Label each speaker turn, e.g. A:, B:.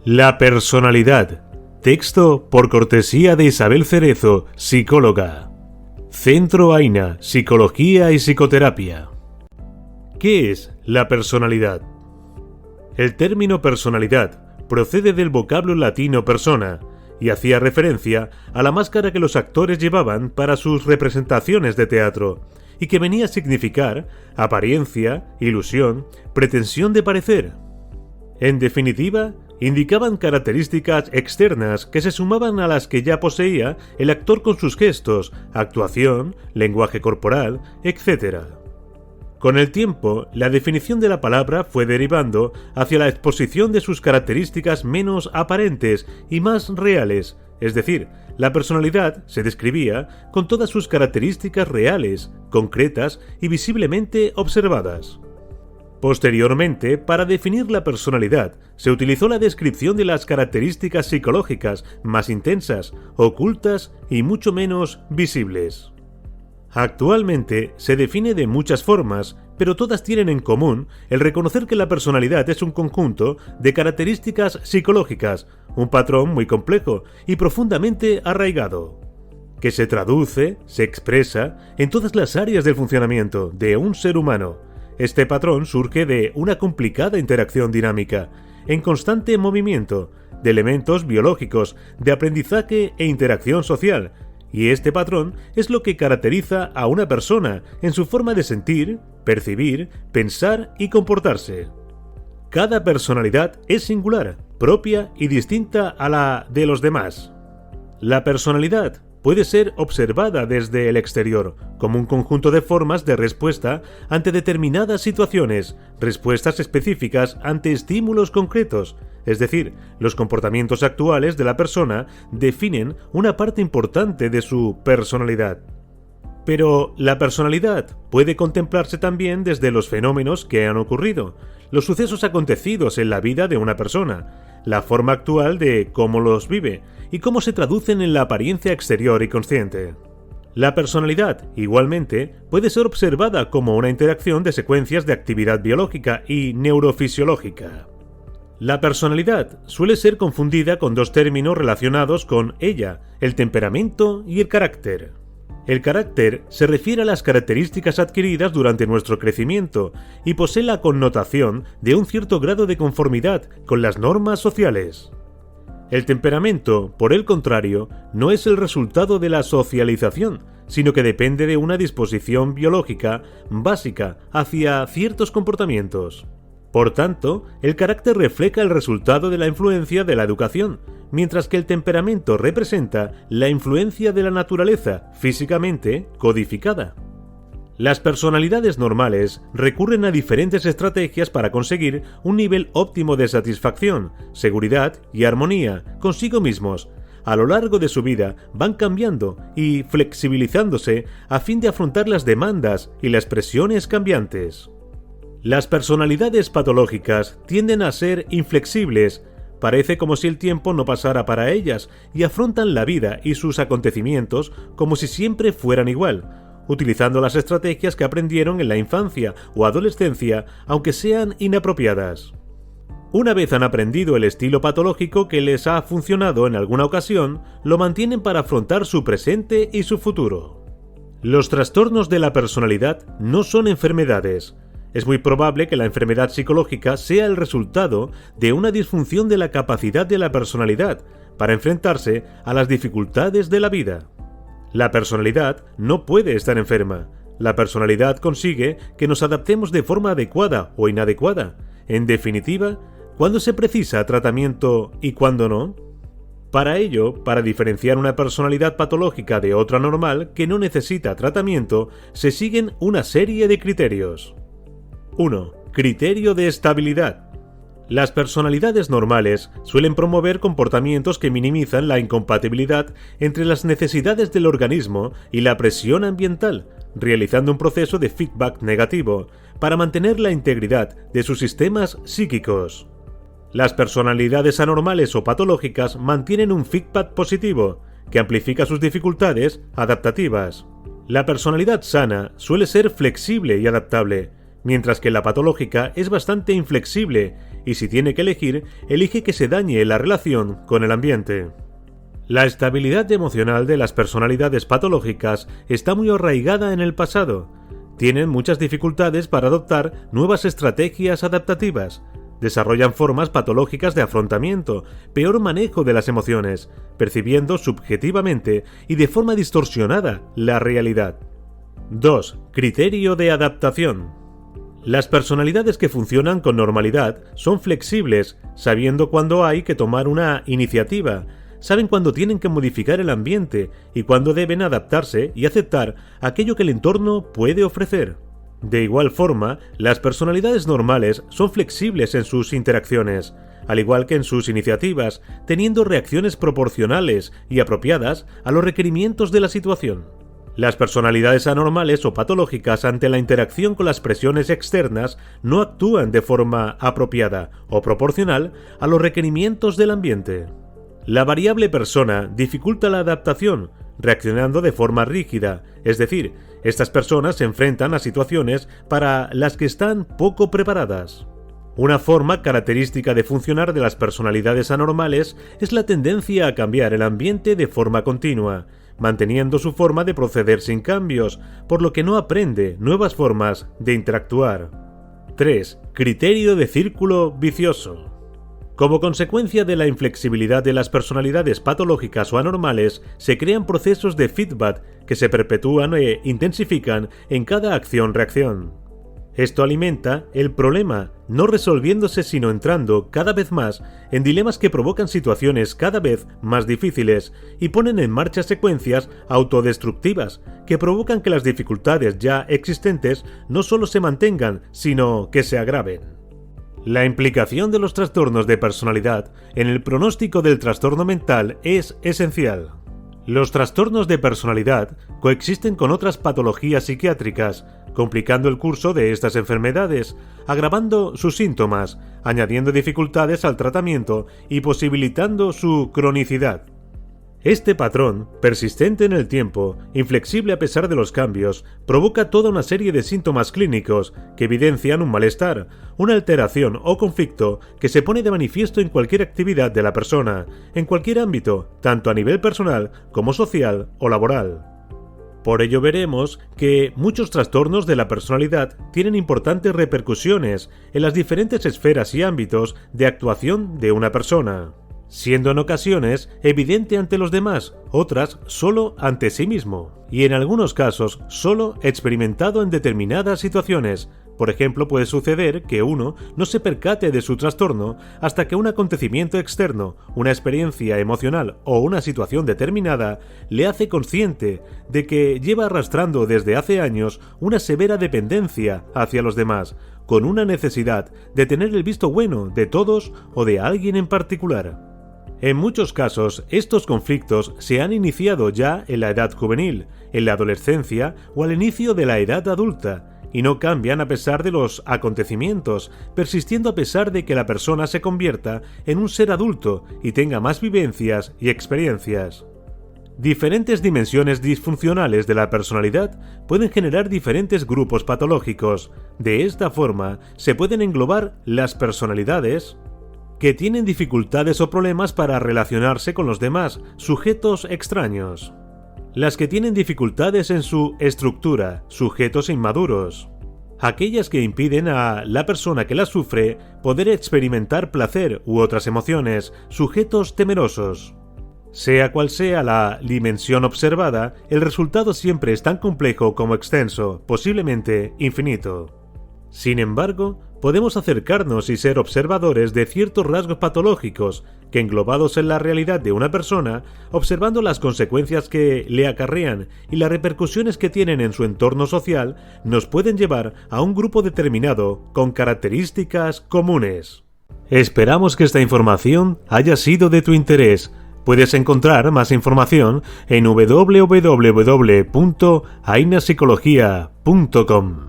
A: La personalidad. Texto por cortesía de Isabel Cerezo, psicóloga. Centro AINA, Psicología y Psicoterapia. ¿Qué es la personalidad? El término personalidad procede del vocablo latino persona y hacía referencia a la máscara que los actores llevaban para sus representaciones de teatro y que venía a significar apariencia, ilusión, pretensión de parecer. En definitiva, indicaban características externas que se sumaban a las que ya poseía el actor con sus gestos, actuación, lenguaje corporal, etc. Con el tiempo, la definición de la palabra fue derivando hacia la exposición de sus características menos aparentes y más reales, es decir, la personalidad se describía con todas sus características reales, concretas y visiblemente observadas. Posteriormente, para definir la personalidad, se utilizó la descripción de las características psicológicas más intensas, ocultas y mucho menos visibles. Actualmente se define de muchas formas, pero todas tienen en común el reconocer que la personalidad es un conjunto de características psicológicas, un patrón muy complejo y profundamente arraigado, que se traduce, se expresa en todas las áreas del funcionamiento de un ser humano. Este patrón surge de una complicada interacción dinámica, en constante movimiento, de elementos biológicos, de aprendizaje e interacción social, y este patrón es lo que caracteriza a una persona en su forma de sentir, percibir, pensar y comportarse. Cada personalidad es singular, propia y distinta a la de los demás. La personalidad puede ser observada desde el exterior, como un conjunto de formas de respuesta ante determinadas situaciones, respuestas específicas ante estímulos concretos, es decir, los comportamientos actuales de la persona definen una parte importante de su personalidad. Pero la personalidad puede contemplarse también desde los fenómenos que han ocurrido, los sucesos acontecidos en la vida de una persona, la forma actual de cómo los vive y cómo se traducen en la apariencia exterior y consciente. La personalidad, igualmente, puede ser observada como una interacción de secuencias de actividad biológica y neurofisiológica. La personalidad suele ser confundida con dos términos relacionados con ella, el temperamento y el carácter. El carácter se refiere a las características adquiridas durante nuestro crecimiento y posee la connotación de un cierto grado de conformidad con las normas sociales. El temperamento, por el contrario, no es el resultado de la socialización, sino que depende de una disposición biológica básica hacia ciertos comportamientos. Por tanto, el carácter refleja el resultado de la influencia de la educación, mientras que el temperamento representa la influencia de la naturaleza físicamente codificada. Las personalidades normales recurren a diferentes estrategias para conseguir un nivel óptimo de satisfacción, seguridad y armonía consigo mismos. A lo largo de su vida van cambiando y flexibilizándose a fin de afrontar las demandas y las presiones cambiantes. Las personalidades patológicas tienden a ser inflexibles. Parece como si el tiempo no pasara para ellas y afrontan la vida y sus acontecimientos como si siempre fueran igual, utilizando las estrategias que aprendieron en la infancia o adolescencia, aunque sean inapropiadas. Una vez han aprendido el estilo patológico que les ha funcionado en alguna ocasión, lo mantienen para afrontar su presente y su futuro. Los trastornos de la personalidad no son enfermedades. Es muy probable que la enfermedad psicológica sea el resultado de una disfunción de la capacidad de la personalidad para enfrentarse a las dificultades de la vida. La personalidad no puede estar enferma. La personalidad consigue que nos adaptemos de forma adecuada o inadecuada. En definitiva, ¿cuándo se precisa tratamiento y cuándo no? Para ello, para diferenciar una personalidad patológica de otra normal que no necesita tratamiento, se siguen una serie de criterios. 1. Criterio de estabilidad. Las personalidades normales suelen promover comportamientos que minimizan la incompatibilidad entre las necesidades del organismo y la presión ambiental, realizando un proceso de feedback negativo para mantener la integridad de sus sistemas psíquicos. Las personalidades anormales o patológicas mantienen un feedback positivo, que amplifica sus dificultades adaptativas. La personalidad sana suele ser flexible y adaptable, mientras que la patológica es bastante inflexible y si tiene que elegir, elige que se dañe la relación con el ambiente. La estabilidad emocional de las personalidades patológicas está muy arraigada en el pasado. Tienen muchas dificultades para adoptar nuevas estrategias adaptativas. Desarrollan formas patológicas de afrontamiento, peor manejo de las emociones, percibiendo subjetivamente y de forma distorsionada la realidad. 2. Criterio de adaptación. Las personalidades que funcionan con normalidad son flexibles, sabiendo cuándo hay que tomar una iniciativa, saben cuándo tienen que modificar el ambiente y cuándo deben adaptarse y aceptar aquello que el entorno puede ofrecer. De igual forma, las personalidades normales son flexibles en sus interacciones, al igual que en sus iniciativas, teniendo reacciones proporcionales y apropiadas a los requerimientos de la situación. Las personalidades anormales o patológicas ante la interacción con las presiones externas no actúan de forma apropiada o proporcional a los requerimientos del ambiente. La variable persona dificulta la adaptación, reaccionando de forma rígida, es decir, estas personas se enfrentan a situaciones para las que están poco preparadas. Una forma característica de funcionar de las personalidades anormales es la tendencia a cambiar el ambiente de forma continua, manteniendo su forma de proceder sin cambios, por lo que no aprende nuevas formas de interactuar. 3. Criterio de círculo vicioso. Como consecuencia de la inflexibilidad de las personalidades patológicas o anormales, se crean procesos de feedback que se perpetúan e intensifican en cada acción-reacción. Esto alimenta el problema, no resolviéndose sino entrando cada vez más en dilemas que provocan situaciones cada vez más difíciles y ponen en marcha secuencias autodestructivas que provocan que las dificultades ya existentes no solo se mantengan, sino que se agraven. La implicación de los trastornos de personalidad en el pronóstico del trastorno mental es esencial. Los trastornos de personalidad coexisten con otras patologías psiquiátricas, complicando el curso de estas enfermedades, agravando sus síntomas, añadiendo dificultades al tratamiento y posibilitando su cronicidad. Este patrón, persistente en el tiempo, inflexible a pesar de los cambios, provoca toda una serie de síntomas clínicos que evidencian un malestar, una alteración o conflicto que se pone de manifiesto en cualquier actividad de la persona, en cualquier ámbito, tanto a nivel personal como social o laboral. Por ello veremos que muchos trastornos de la personalidad tienen importantes repercusiones en las diferentes esferas y ámbitos de actuación de una persona, siendo en ocasiones evidente ante los demás, otras solo ante sí mismo, y en algunos casos solo experimentado en determinadas situaciones. Por ejemplo, puede suceder que uno no se percate de su trastorno hasta que un acontecimiento externo, una experiencia emocional o una situación determinada le hace consciente de que lleva arrastrando desde hace años una severa dependencia hacia los demás, con una necesidad de tener el visto bueno de todos o de alguien en particular. En muchos casos, estos conflictos se han iniciado ya en la edad juvenil, en la adolescencia o al inicio de la edad adulta, y no cambian a pesar de los acontecimientos, persistiendo a pesar de que la persona se convierta en un ser adulto y tenga más vivencias y experiencias. Diferentes dimensiones disfuncionales de la personalidad pueden generar diferentes grupos patológicos. De esta forma, se pueden englobar las personalidades que tienen dificultades o problemas para relacionarse con los demás, sujetos extraños. Las que tienen dificultades en su estructura, sujetos inmaduros. Aquellas que impiden a la persona que las sufre poder experimentar placer u otras emociones, sujetos temerosos. Sea cual sea la dimensión observada, el resultado siempre es tan complejo como extenso, posiblemente infinito. Sin embargo, podemos acercarnos y ser observadores de ciertos rasgos patológicos que, englobados en la realidad de una persona, observando las consecuencias que le acarrean y las repercusiones que tienen en su entorno social, nos pueden llevar a un grupo determinado con características comunes. Esperamos que esta información haya sido de tu interés. Puedes encontrar más información en www.ainapsicología.com.